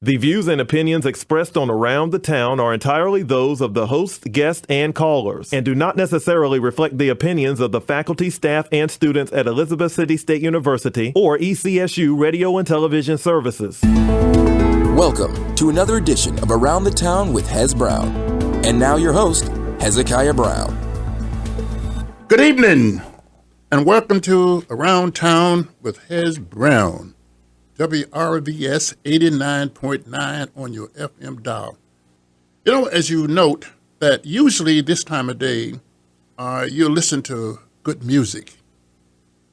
The views and opinions expressed on Around the Town are entirely those of the host, guests, and callers, and do not necessarily reflect the opinions of the faculty, staff, and students at Elizabeth City State University or ECSU Radio and Television Services. Welcome to another edition of Around the Town with Hez Brown. And now your host, Hezekiah Brown. Good evening, and welcome to Around Town with Hez Brown. WRVS 89.9 on your FM dial. You know, as you note, that usually this time of day, you listen to good music.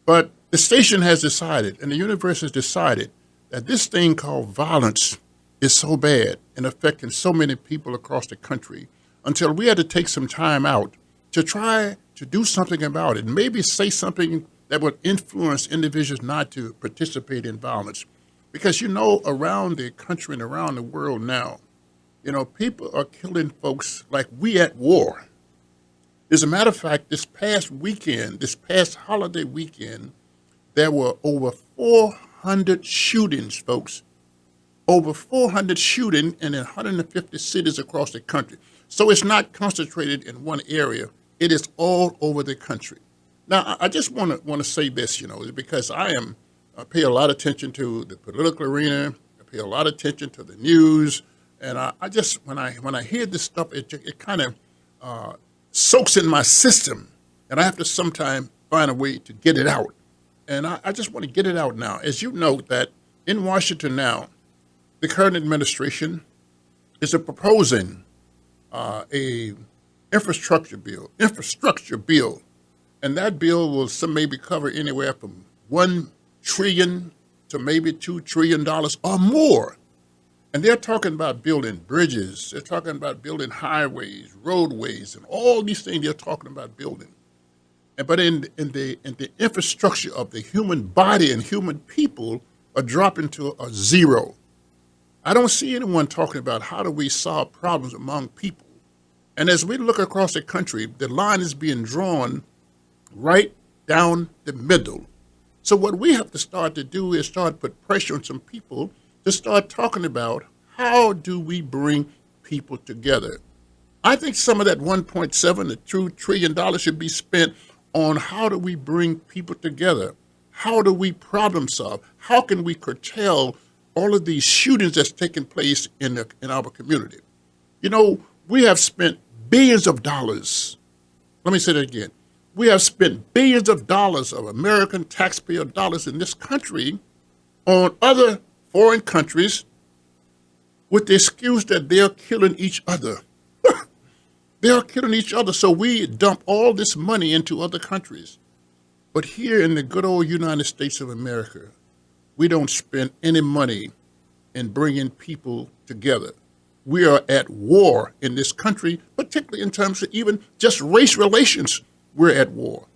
But the station has decided, and the universe has decided, that this thing called violence is so bad and affecting so many people across the country until we had to take some time out to try to do something about it, and maybe say something that would influence individuals not to participate in violence. Because, you know, around the country and around the world now, you know, people are killing folks like we at war. As a matter of fact, this past holiday weekend, there were over 400 shootings, folks. Over 400 shootings in 150 cities across the country. So it's not concentrated in one area. It is all over the country. Now, I just want to say this, you know, because I pay a lot of attention to the political arena. I pay a lot of attention to the news, and I just when I hear this stuff, it kind of soaks in my system, and I have to sometime find a way to get it out. And I just want to get it out now. As you know, that in Washington now, the current administration is proposing a infrastructure bill, and that bill will maybe cover anywhere from $1 trillion to maybe $2 trillion or more. And they're talking about building bridges. They're talking about building highways, roadways, and all these things they're talking about building. But in the infrastructure of the human body and human people are dropping to a zero. I don't see anyone talking about how do we solve problems among people. And as we look across the country, the line is being drawn right down the middle. So what we have to start to do is start to put pressure on some people to start talking about how do we bring people together. I think some of that $1.7 to $2 trillion should be spent on how do we bring people together? How do we problem solve? How can we curtail all of these shootings that's taking place in our community? You know, we have spent billions of dollars. Let me say that again. We have spent billions of dollars of American taxpayer dollars in this country on other foreign countries with the excuse that they're killing each other. They are killing each other, so we dump all this money into other countries. But here in the good old United States of America, we don't spend any money in bringing people together. We are at war in this country, particularly in terms of even just race relations. We're at war.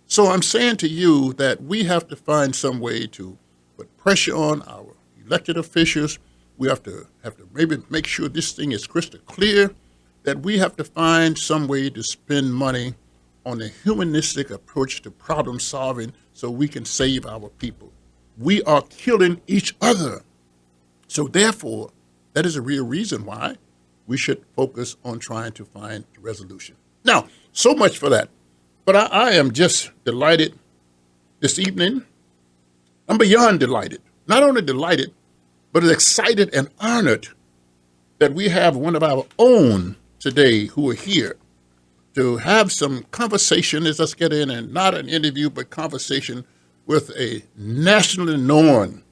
So I'm saying to you that we have to find some way to put pressure on our elected officials. We have to maybe make sure this thing is crystal clear, that we have to find some way to spend money on a humanistic approach to problem solving so we can save our people. We are killing each other. So therefore, that is a real reason why we should focus on trying to find a resolution. Now, so much for that. But I am just delighted this evening. I'm beyond delighted. Not only delighted, but excited and honored that we have one of our own today who are here to have some conversation. Let's get in, and not an interview, but conversation with a nationally known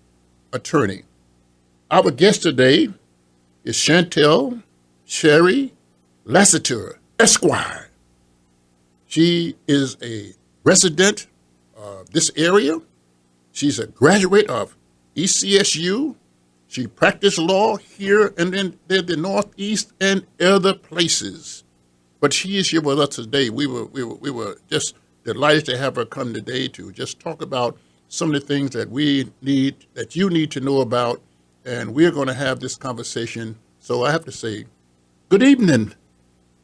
attorney. Our guest today is Chantel Cherry Lassiter, Esquire. She is a resident of this area. She's a graduate of ECSU. She practiced law here and in the Northeast and other places. But she is here with us today. We were just delighted to have her come today to just talk about some of the things that you need to know about. And we're going to have this conversation. So I have to say, good evening,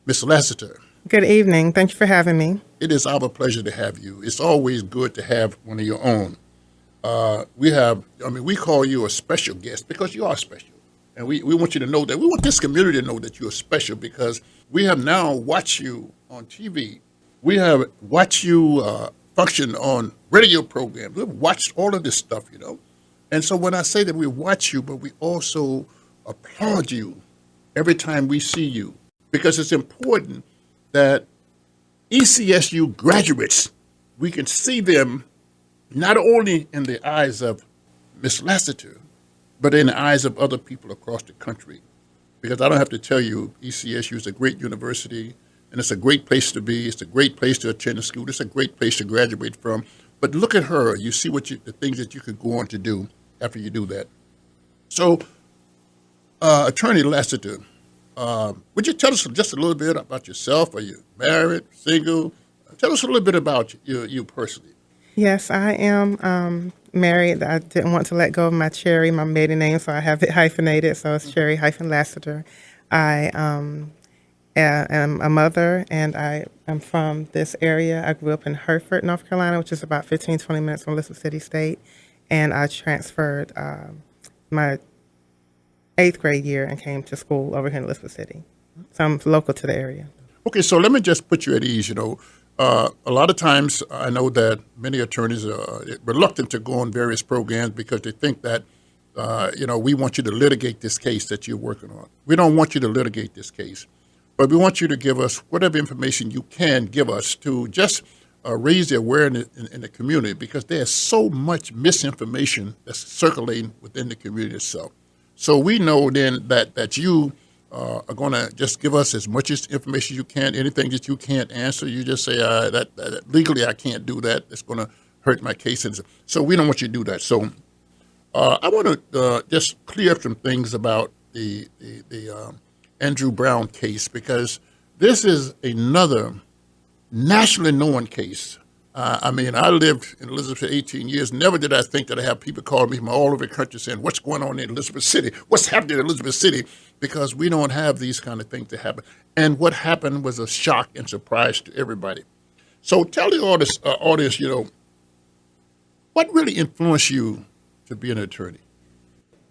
Ms. Lassiter. Good evening. Thank you for having me. It is our pleasure to have you. It's always good to have one of your own. We call you a special guest because you are special. And we want you to know that. We want this community to know that you're special because we have now watched you on TV. We have watched you function on radio programs. We've watched all of this stuff, And so when I say that we watch you, but we also applaud you every time we see you, because it's important that ECSU graduates, we can see them not only in the eyes of Ms. Lassiter, but in the eyes of other people across the country. Because I don't have to tell you, ECSU is a great university, and it's a great place to be. It's a great place to attend a school. It's a great place to graduate from. But look at her. You see the things that you could go on to do after you do that. So, Attorney Lassiter, would you tell us just a little bit about yourself? Are you married, single? Tell us a little bit about you personally. Yes, I am married. I didn't want to let go of my Cherry, my maiden name, so I have it hyphenated, so it's Cherry-Lassiter. I am a mother, and I am from this area. I grew up in Hereford, North Carolina, which is about 15, 20 minutes from Elizabeth City State, and I transferred my 8th grade year and came to school over here in Elizabeth City. So I'm local to the area. Okay, so let me just put you at ease, A lot of times I know that many attorneys are reluctant to go on various programs because they think that, we want you to litigate this case that you're working on. We don't want you to litigate this case, but we want you to give us whatever information you can give us to just raise the awareness in the community because there's so much misinformation that's circulating within the community itself. So we know then that you are going to just give us as much information as you can. Anything that you can't answer, you just say, that legally I can't do that. It's going to hurt my case. And so we don't want you to do that. So I want to just clear up some things about the Andrew Brown case because this is another nationally known case. I lived in Elizabeth for 18 years. Never did I think that I have people call me from all over the country saying, what's going on in Elizabeth City? What's happening in Elizabeth City? Because we don't have these kind of things to happen. And what happened was a shock and surprise to everybody. So tell the audience, what really influenced you to be an attorney?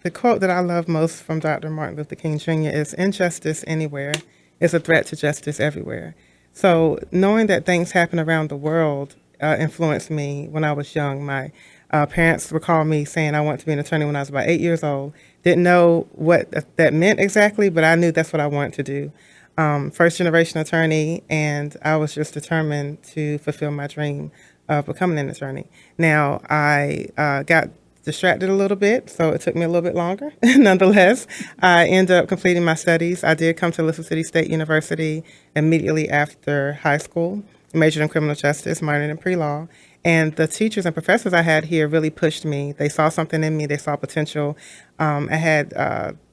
The quote that I love most from Dr. Martin Luther King Jr. is, injustice anywhere is a threat to justice everywhere. So knowing that things happen around the world influenced me when I was young. My parents recall me saying I wanted to be an attorney when I was about 8 years old. Didn't know what that meant exactly, but I knew that's what I wanted to do. First generation attorney, and I was just determined to fulfill my dream of becoming an attorney. Now, I got distracted a little bit, so it took me a little bit longer. Nonetheless, I ended up completing my studies. I did come to Elizabeth City State University immediately after high school, majored in criminal justice, minored in pre-law. And the teachers and professors I had here really pushed me. They saw something in me. They saw potential. I had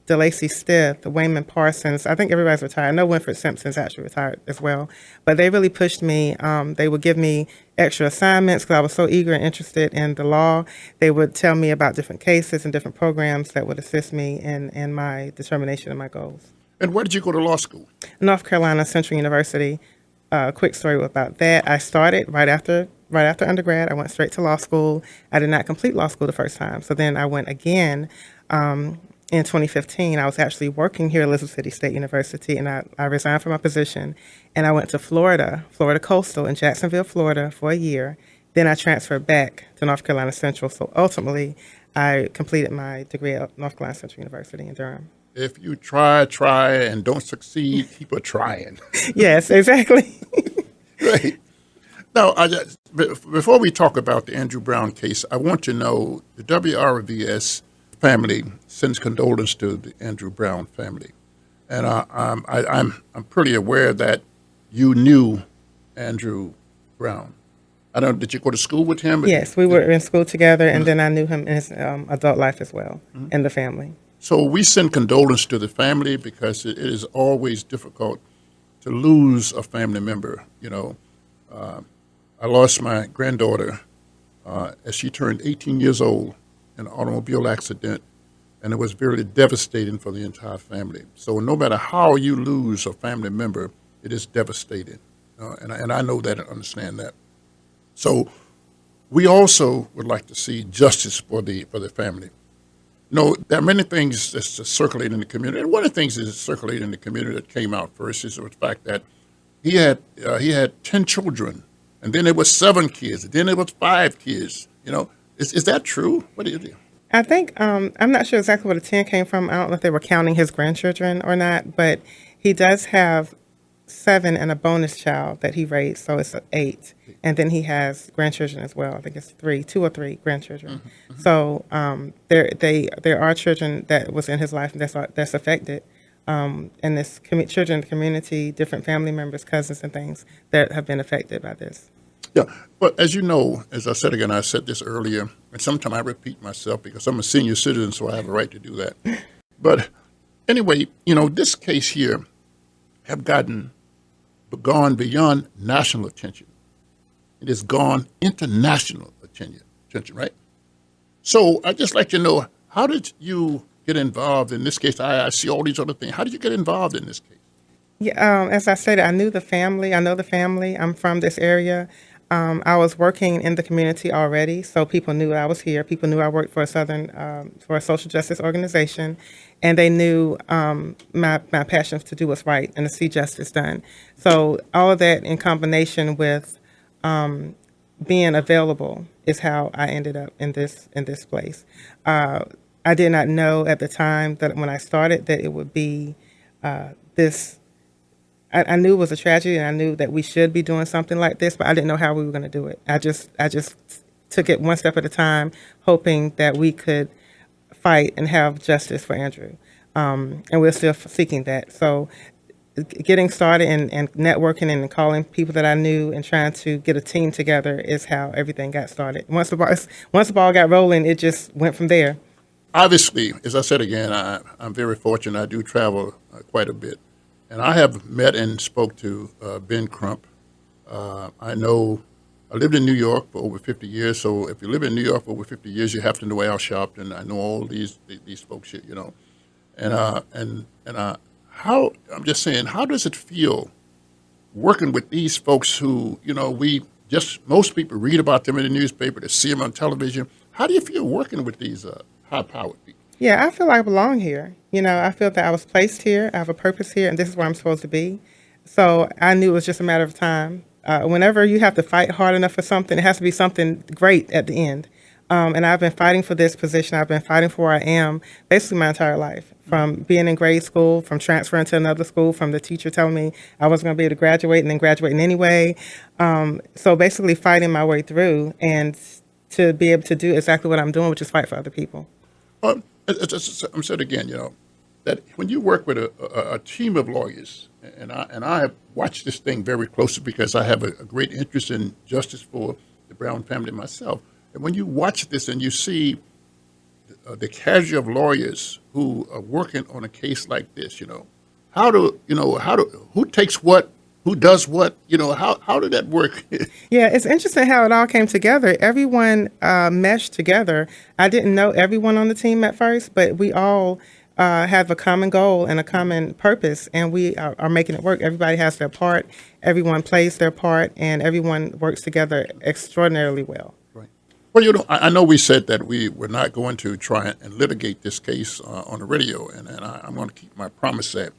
DeLacy Stith, Wayman Parsons. I think everybody's retired. I know Winfred Simpson's actually retired as well. But they really pushed me. They would give me extra assignments because I was so eager and interested in the law. They would tell me about different cases and different programs that would assist me in my determination and my goals. And where did you go to law school? North Carolina Central University. Quick story about that. I started right after undergrad. I went straight to law school. I did not complete law school the first time. So then I went again in 2015. I was actually working here at Elizabeth City State University, and I resigned from my position, and I went to Florida Coastal in Jacksonville, Florida for a year. Then I transferred back to North Carolina Central. So ultimately, I completed my degree at North Carolina Central University in Durham. If you try, and don't succeed, keep on trying. Yes, exactly. Right. Now, before we talk about the Andrew Brown case, I want to know the WRVS family sends condolences to the Andrew Brown family, and I'm pretty aware that you knew Andrew Brown. I don't. Did you go to school with him? Yes, we were in school together, and then I knew him in his adult life as well, and the family. So we send condolences to the family because it is always difficult to lose a family member. I lost my granddaughter as she turned 18 years old in an automobile accident, and it was very devastating for the entire family. So no matter how you lose a family member, it is devastating, and I know that and understand that. So we also would like to see justice for the family. No, there are many things that's circulating in the community, and one of the things that's circulating in the community that came out first is the fact that he had 10 children, and then it was 7 kids, and then it was 5 kids. Is that true? What do you do? I think I'm not sure exactly where the 10 came from. I don't know if they were counting his grandchildren or not, but he does have 7 and a bonus child that he raised, so it's 8. And then he has grandchildren as well. I think it's 2 or 3 grandchildren. Mm-hmm. So there are children that was in his life that's affected, and this children in the community, different family members, cousins, and things that have been affected by this. Yeah, but as you know, as I said again, I said this earlier, and sometimes I repeat myself because I'm a senior citizen, so I have a right to do that. But anyway, this case here have gone beyond national attention. It has gone international attention, right? So I'd just like to know, how did you get involved in this case? I see all these other things. How did you get involved in this case? Yeah, as I said, I know the family. I'm from this area. I was working in the community already, so people knew I was here. People knew I worked for for a social justice organization, and they knew my passion to do what's right and to see justice done. So all of that in combination with being available is how I ended up in this place. I did not know at the time that when I started that it would be this. I knew it was a tragedy, and I knew that we should be doing something like this, but I didn't know how we were going to do it. I just took it one step at a time, hoping that we could fight and have justice for Andrew. And we're still seeking that. So getting started and networking and calling people that I knew and trying to get a team together is how everything got started. Once the ball got rolling, it just went from there. Obviously, as I said again, I'm very fortunate. I do travel quite a bit. And I have met and spoke to Ben Crump. I lived in New York for over 50 years. So if you live in New York for over 50 years, you have to know Al Sharpton. I know all these folks here, And how I'm just saying, how does it feel working with these folks who, most people read about them in the newspaper, they see them on television. How do you feel working with these high-powered people? Yeah, I feel like I belong here. I feel that I was placed here. I have a purpose here, and this is where I'm supposed to be. So I knew it was just a matter of time. Whenever you have to fight hard enough for something, it has to be something great at the end. And I've been fighting for this position. I've been fighting for where I am basically my entire life, from being in grade school, from transferring to another school, from the teacher telling me I wasn't going to be able to graduate and then graduating anyway. So basically fighting my way through and to be able to do exactly what I'm doing, which is fight for other people. I'm said again, that when you work with a team of lawyers, and I have watched this thing very closely because I have a great interest in justice for the Brown family myself. And when you watch this and you see the casualty of lawyers who are working on a case like this, who takes what, who does what, how did that work? Yeah, it's interesting how it all came together. Everyone meshed together. I didn't know everyone on the team at first, but we all have a common goal and a common purpose, and we are making it work. Everybody has their part. Everyone plays their part, and everyone works together extraordinarily well. Right. Well, I know we said that we were not going to try and litigate this case on the radio, and I'm going to keep my promise that.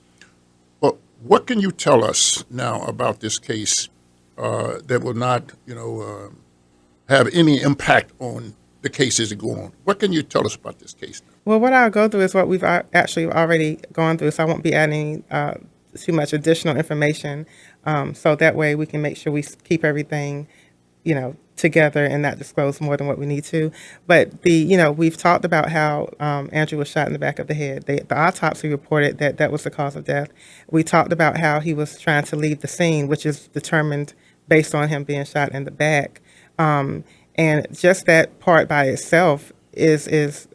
But what can you tell us now about this case that will not, have any impact on the case as it goes on? What can you tell us about this case now? Well, what I'll go through is what we've actually already gone through, so I won't be adding too much additional information. So that way we can make sure we keep everything, together and not disclose more than what we need to. But we've talked about how Andrew was shot in the back of the head. The autopsy reported that was the cause of death. We talked about how he was trying to leave the scene, which is determined based on him being shot in the back. And just that part by itself is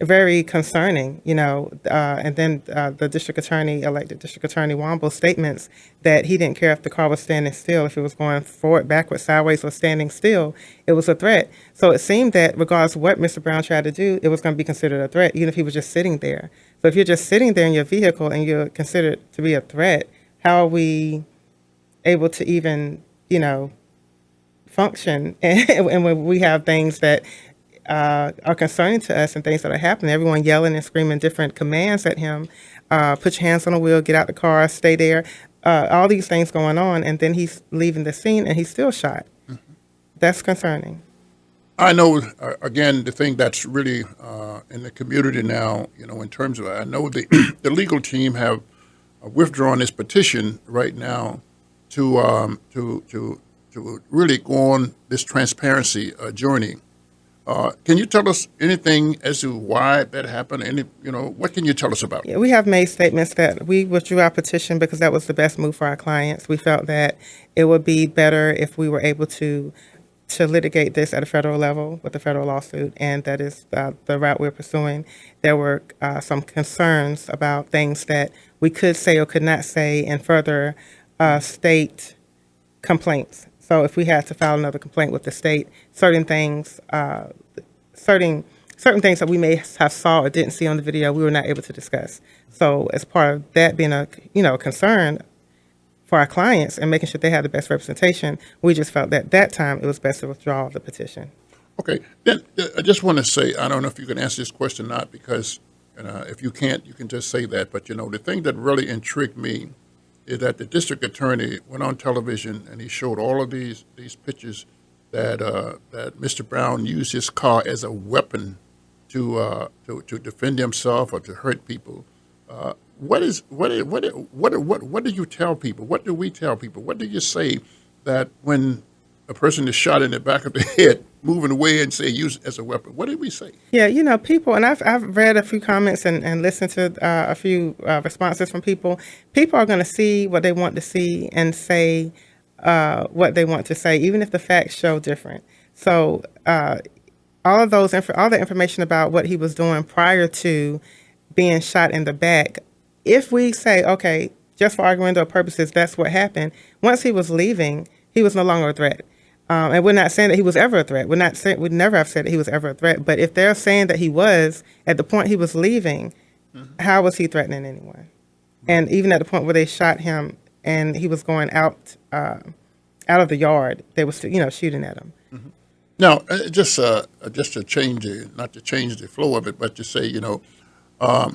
very concerning, and then the elected district attorney Womble's statements that he didn't care if the car was standing still, if it was going forward, backward, sideways, or standing still, it was a threat. So it seemed that regardless of what Mr. Brown tried to do, it was going to be considered a threat, even if he was just sitting there. So if you're just sitting there in your vehicle and you're considered to be a threat, how are we able to even, function? And when we have things that are concerning to us and things that are happening. Everyone yelling and screaming different commands at him. Put your hands on the wheel, get out the car, stay there. All these things going on, and then he's leaving the scene and he's still shot. That's concerning. I know, again, the thing that's really in the community now, in terms of, I know the legal team have withdrawn this petition right now to really go on this transparency journey. Can you tell us anything as to why that happened? What can you tell us about it? Yeah, we have made statements that we withdrew our petition because that was the best move for our clients. We felt that it would be better if we were able to litigate this at a federal level with a federal lawsuit, and that is the route we're pursuing. There were some concerns about things that we could say or could not say in further state complaints. So if we had to file another complaint with the state, certain things that we may have saw or didn't see on the video, we were not able to discuss. So as part of that being a concern for our clients and making sure they had the best representation, we just felt that that time it was best to withdraw the petition. Okay, then I just want to say, I don't know if you can answer this question or not, because if you can't, you can just say that. But the thing that really intrigued me is that the district attorney went on television and he showed all of these pictures that Mr. Brown used his car as a weapon to defend himself or to hurt people. What do you tell people? What do we tell people? What do you say that when a person is shot in the back of the head, moving away and say use it as a weapon? What do we say? Yeah, people, and I've read a few comments and listened to a few responses from people. People are going to see what they want to see and say what they want to say, even if the facts show different. So all the information about what he was doing prior to being shot in the back, if we say, okay, just for argumental purposes, that's what happened, once he was leaving, he was no longer a threat. And we're not saying that he was ever a threat. We'd never have said that he was ever a threat. But if they're saying that he was, at the point he was leaving, how was he threatening anyone? And even at the point where they shot him and he was going out of the yard, they were still, shooting at him. Now, just to change not to change the flow of it, but to say, I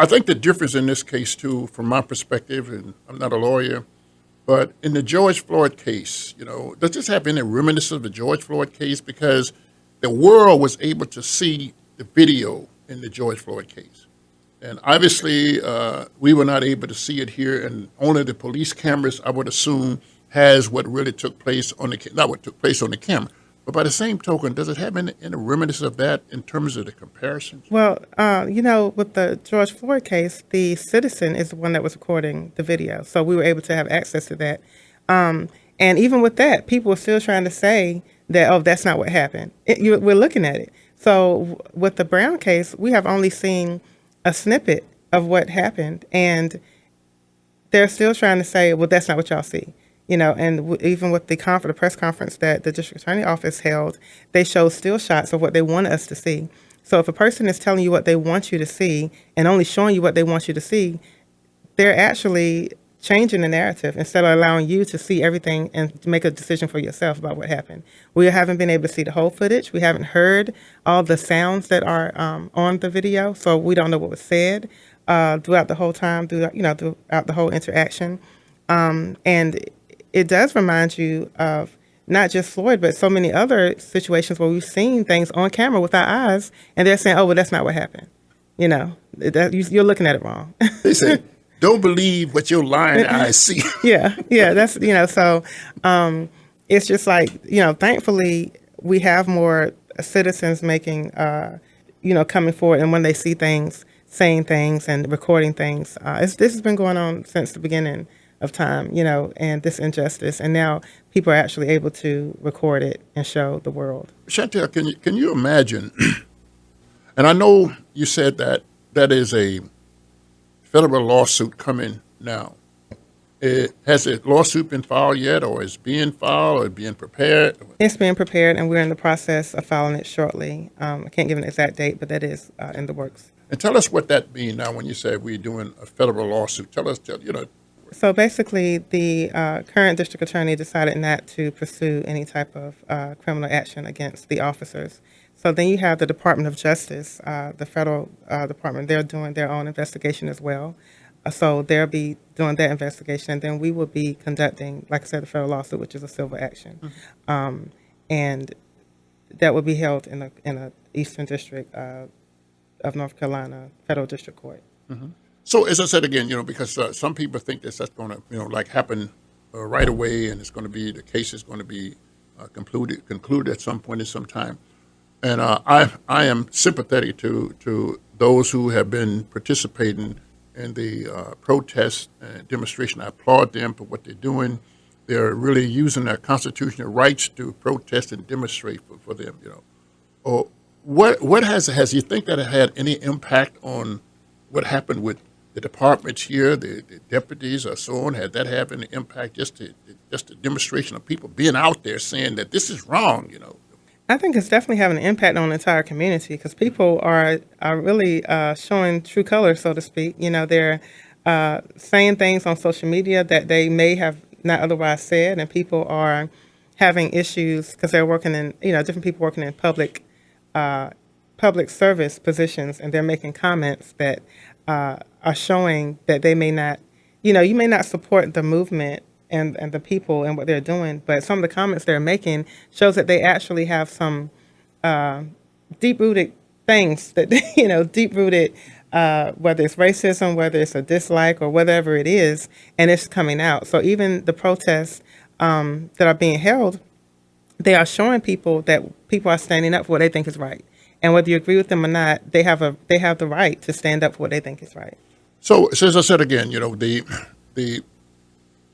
think the difference in this case, too, from my perspective, and I'm not a lawyer, but in the George Floyd case, does this have any reminiscence of the George Floyd case? Because the world was able to see the video in the George Floyd case. And obviously, we were not able to see it here, and only the police cameras, I would assume, has what really took place on not what took place on the camera. But by the same token, does it have any reminiscence of that in terms of the comparisons? Well, with the George Floyd case, the citizen is the one that was recording the video. So we were able to have access to that. And even with that, people were still trying to say that, oh, that's not what happened. We're looking at it. So with the Brown case, we have only seen a snippet of what happened. And they're still trying to say, well, that's not what y'all see. And even with the press conference that the district attorney office held, they showed still shots of what they wanted us to see. So if a person is telling you what they want you to see and only showing you what they want you to see, they're actually changing the narrative instead of allowing you to see everything and make a decision for yourself about what happened. We haven't been able to see the whole footage. We haven't heard all the sounds that are on the video, so we don't know what was said throughout the whole time, throughout the whole interaction. And it does remind you of not just Floyd, but so many other situations where we've seen things on camera with our eyes, and they're saying, oh, well, that's not what happened. You're looking at it wrong. They say, don't believe what your lying eyes see. Yeah, that's, so it's just like, thankfully we have more citizens making, coming forward, and when they see things, saying things and recording things. This has been going on since the beginning of time, and this injustice. And now people are actually able to record it and show the world. Chantel, can you imagine, and I know you said that is a federal lawsuit coming now. Has a lawsuit been filed yet, or is being filed, or being prepared? It's being prepared, and we're in the process of filing it shortly. I can't give an exact date, but that is in the works. And tell us what that means now when you say we're doing a federal lawsuit. Tell us, So basically, the current district attorney decided not to pursue any type of criminal action against the officers. So then you have the Department of Justice, the federal department. They're doing their own investigation as well. So they'll be doing that investigation, and then we will be conducting, like I said, the federal lawsuit, which is a civil action, and that will be held in a Eastern District of North Carolina Federal District Court. So as I said again, because some people think that's going to, like happen right away, and the case is going to be concluded at some point in some time. And I am sympathetic to those who have been participating in the protest and demonstration. I applaud them for what they're doing. They're really using their constitutional rights to protest and demonstrate for them. What has you think that it had any impact on what happened with the departments here, the deputies or so on? Had that have any impact, just the demonstration of people being out there saying that this is wrong, I think it's definitely having an impact on the entire community because people are really showing true colors, so to speak. They're saying things on social media that they may have not otherwise said, and people are having issues because they're working in, different people working in public service positions, and they're making comments that are showing that they may not, you may not support the movement and the people and what they're doing, but some of the comments they're making shows that they actually have some deep-rooted things that, deep-rooted, whether it's racism, whether it's a dislike or whatever it is, and it's coming out. So even the protests that are being held, they are showing people that people are standing up for what they think is right. And whether you agree with them or not, they have the right to stand up for what they think is right. So as I said again,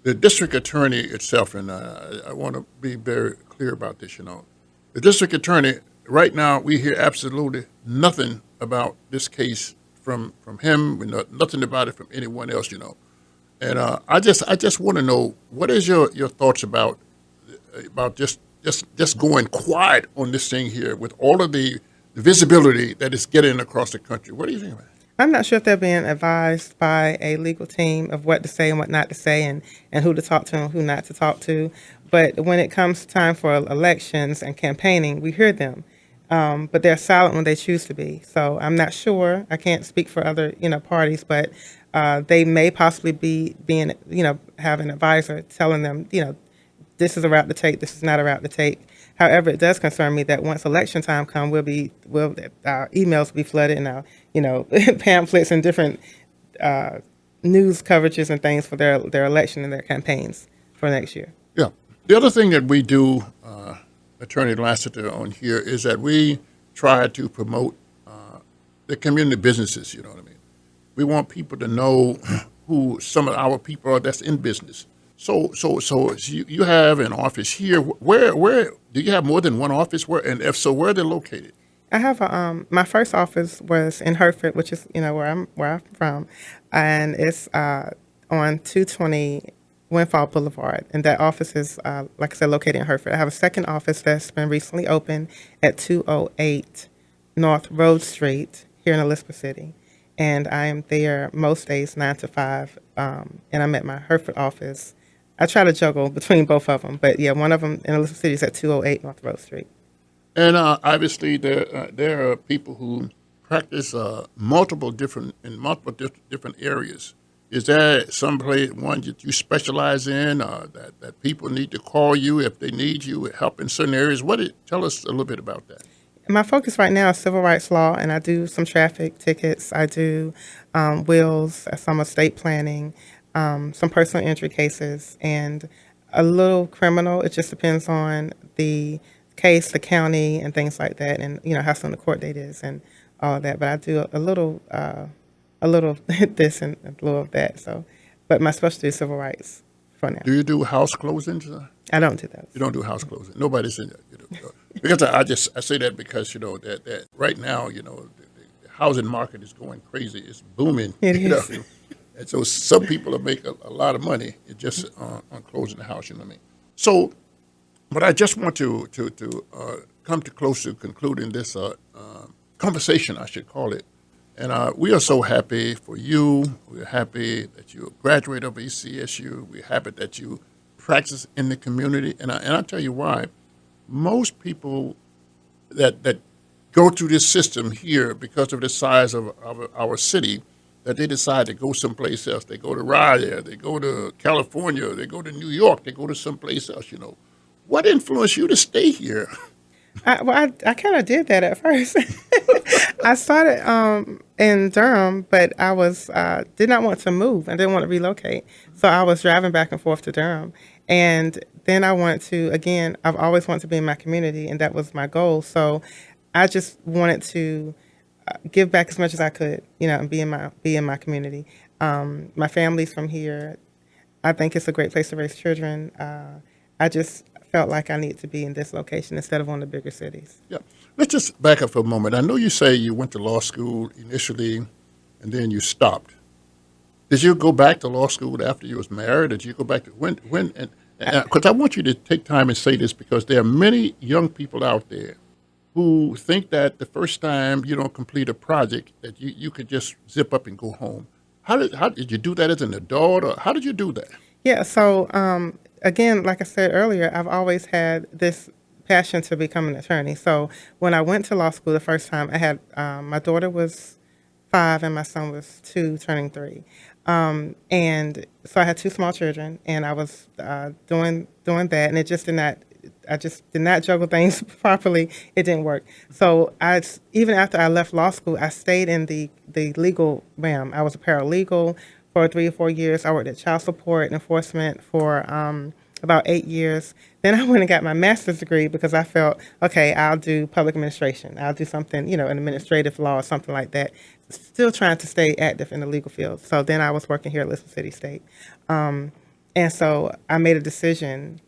the district attorney itself, and I want to be very clear about this, the district attorney, right now, we hear absolutely nothing about this case from him. We know nothing about it from anyone else, And I just want to know, what is your thoughts about just going quiet on this thing here with all of the visibility that it's getting across the country? What do you think about it? I'm not sure if they're being advised by a legal team of what to say and what not to say and who to talk to and who not to talk to. But when it comes time for elections and campaigning, we hear them. But they're silent when they choose to be. So I'm not sure. I can't speak for other, parties, but they may possibly be being, have an advisor telling them, this is a route to take, this is not a route to take. However, it does concern me that once election time comes, our emails will be flooded and our, pamphlets and different news coverages and things for their election and their campaigns for next year. Yeah. The other thing that we do, Attorney Lassiter, on here is that we try to promote the community businesses, you know what I mean? We want people to know who some of our people are that's in business. So you have an office here. Where do you have more than one office? And if so, where are they located? I have my first office was in Hereford, which is where I'm from, and it's on 220 Windfall Boulevard, and that office is like I said, located in Hereford. I have a second office that's been recently opened at 208 North Road Street here in Elizabeth City, and I am there most days 9 to 5, and I'm at my Hereford office. I try to juggle between both of them, but yeah, one of them in Elizabeth City is at 208 North Road Street. And obviously, there are people who practice multiple different areas. Is there some place, one that you specialize in, that people need to call you if they need you help in certain areas? Tell us a little bit about that. My focus right now is civil rights law, and I do some traffic tickets. I do wills, some estate planning, some personal injury cases, and a little criminal. It just depends on the case, the county, and things like that, and how soon the court date is and all of that. But I do a little of this and a little of that. So, but my specialty is civil rights for now. Do you do house closings? I don't do those. You don't do house closings. Nobody's in that. Because I say that because that right now the housing market is going crazy. It's booming. It is. And so some people are making a lot of money just on closing the house. You know what I mean? So, but I just want to come to close to concluding this conversation, I should call it. And we are so happy for you. We're happy that you graduate of ECSU. We're happy that you practice in the community. And I'll tell you why. Most people that go through this system here because of the size of our city, that they decide to go someplace else. They go to Raleigh, they go to California, they go to New York, they go to someplace else, What influenced you to stay here? I kind of did that at first. I started in Durham, but I was did not want to move. I didn't want to relocate. So I was driving back and forth to Durham. And then I wanted to, again, I've always wanted to be in my community, and that was my goal. So I just wanted to give back as much as I could, and be in my community. My family's from here. I think it's a great place to raise children. I just felt like I needed to be in this location instead of one of the bigger cities. Yeah. Let's just back up for a moment. I know you say you went to law school initially, and then you stopped. Did you go back to law school after you was married? Did you go back to when? Because I want you to take time and say this, because there are many young people out there who think that the first time you don't complete a project that you could just zip up and go home. How did you do that as an adult, or how did you do that? Yeah. So again, like I said earlier, I've always had this passion to become an attorney. So when I went to law school the first time, I had my daughter was 5 and my son was 2, turning 3. And so I had 2 small children, and I was doing that, and I just did not juggle things properly. It didn't work. So even after I left law school, I stayed in the legal realm. I was a paralegal for 3 or 4 years. I worked at child support enforcement for about 8 years. Then I went and got my master's degree because I felt, okay, I'll do public administration. I'll do something, in administrative law or something like that. Still trying to stay active in the legal field. So then I was working here at Elizabeth City State. And so I made a decision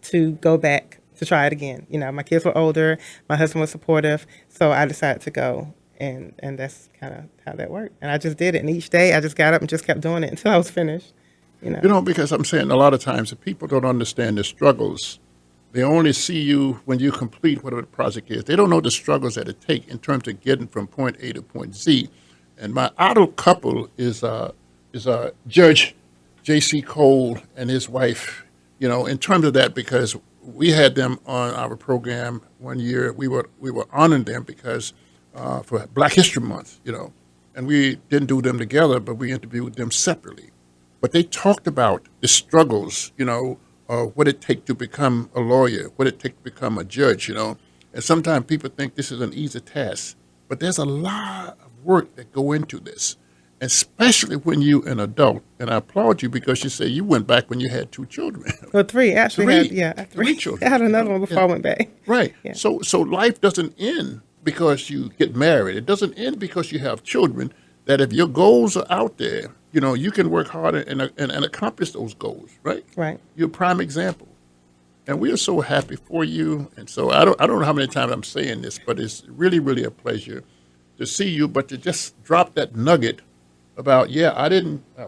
to go back to try it again. My kids were older, my husband was supportive, so I decided to go, and that's kind of how that worked. And I just did it, and each day I just got up and just kept doing it until I was finished. Because I'm saying a lot of times if people don't understand the struggles, they only see you when you complete whatever the project is. They don't know the struggles that it takes in terms of getting from point A to point Z. And my idol couple is Judge J.C. Cole and his wife. In terms of that, because we had them on our program one year. We were honoring them because for Black History Month, and we didn't do them together, but we interviewed them separately. But they talked about the struggles, what it takes to become a lawyer, what it takes to become a judge, And sometimes people think this is an easy task, but there's a lot of work that go into this, especially when you're an adult. And I applaud you because you say you went back when you had 2 children. Well, 3 actually. Three children. I had another one before I went back. Right. Yeah. So life doesn't end because you get married. It doesn't end because you have children. That if your goals are out there, you can work harder and accomplish those goals, right? Right. You're a prime example. And we are so happy for you. And so I don't know how many times I'm saying this, but it's really, really a pleasure to see you, but to just drop that nugget about, I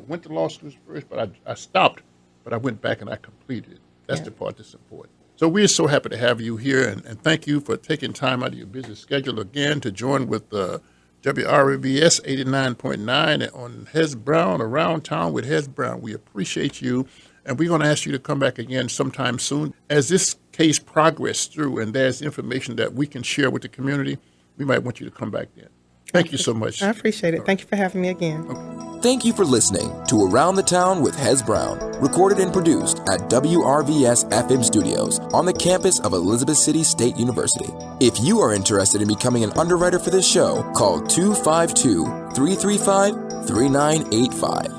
went to law school first, but I stopped, but I went back and I completed it. That's the part that's important. So we're so happy to have you here, and thank you for taking time out of your busy schedule again to join with WRVS 89.9 on Hez Brown, Around Town with Hez Brown. We appreciate you, and we're going to ask you to come back again sometime soon. As this case progresses through and there's information that we can share with the community, we might want you to come back then. Thank you so much. I appreciate it. Thank you for having me again. Okay. Thank you for listening to Around the Town with Hez Brown, recorded and produced at WRVS-FM Studios on the campus of Elizabeth City State University. If you are interested in becoming an underwriter for this show, call 252-335-3985.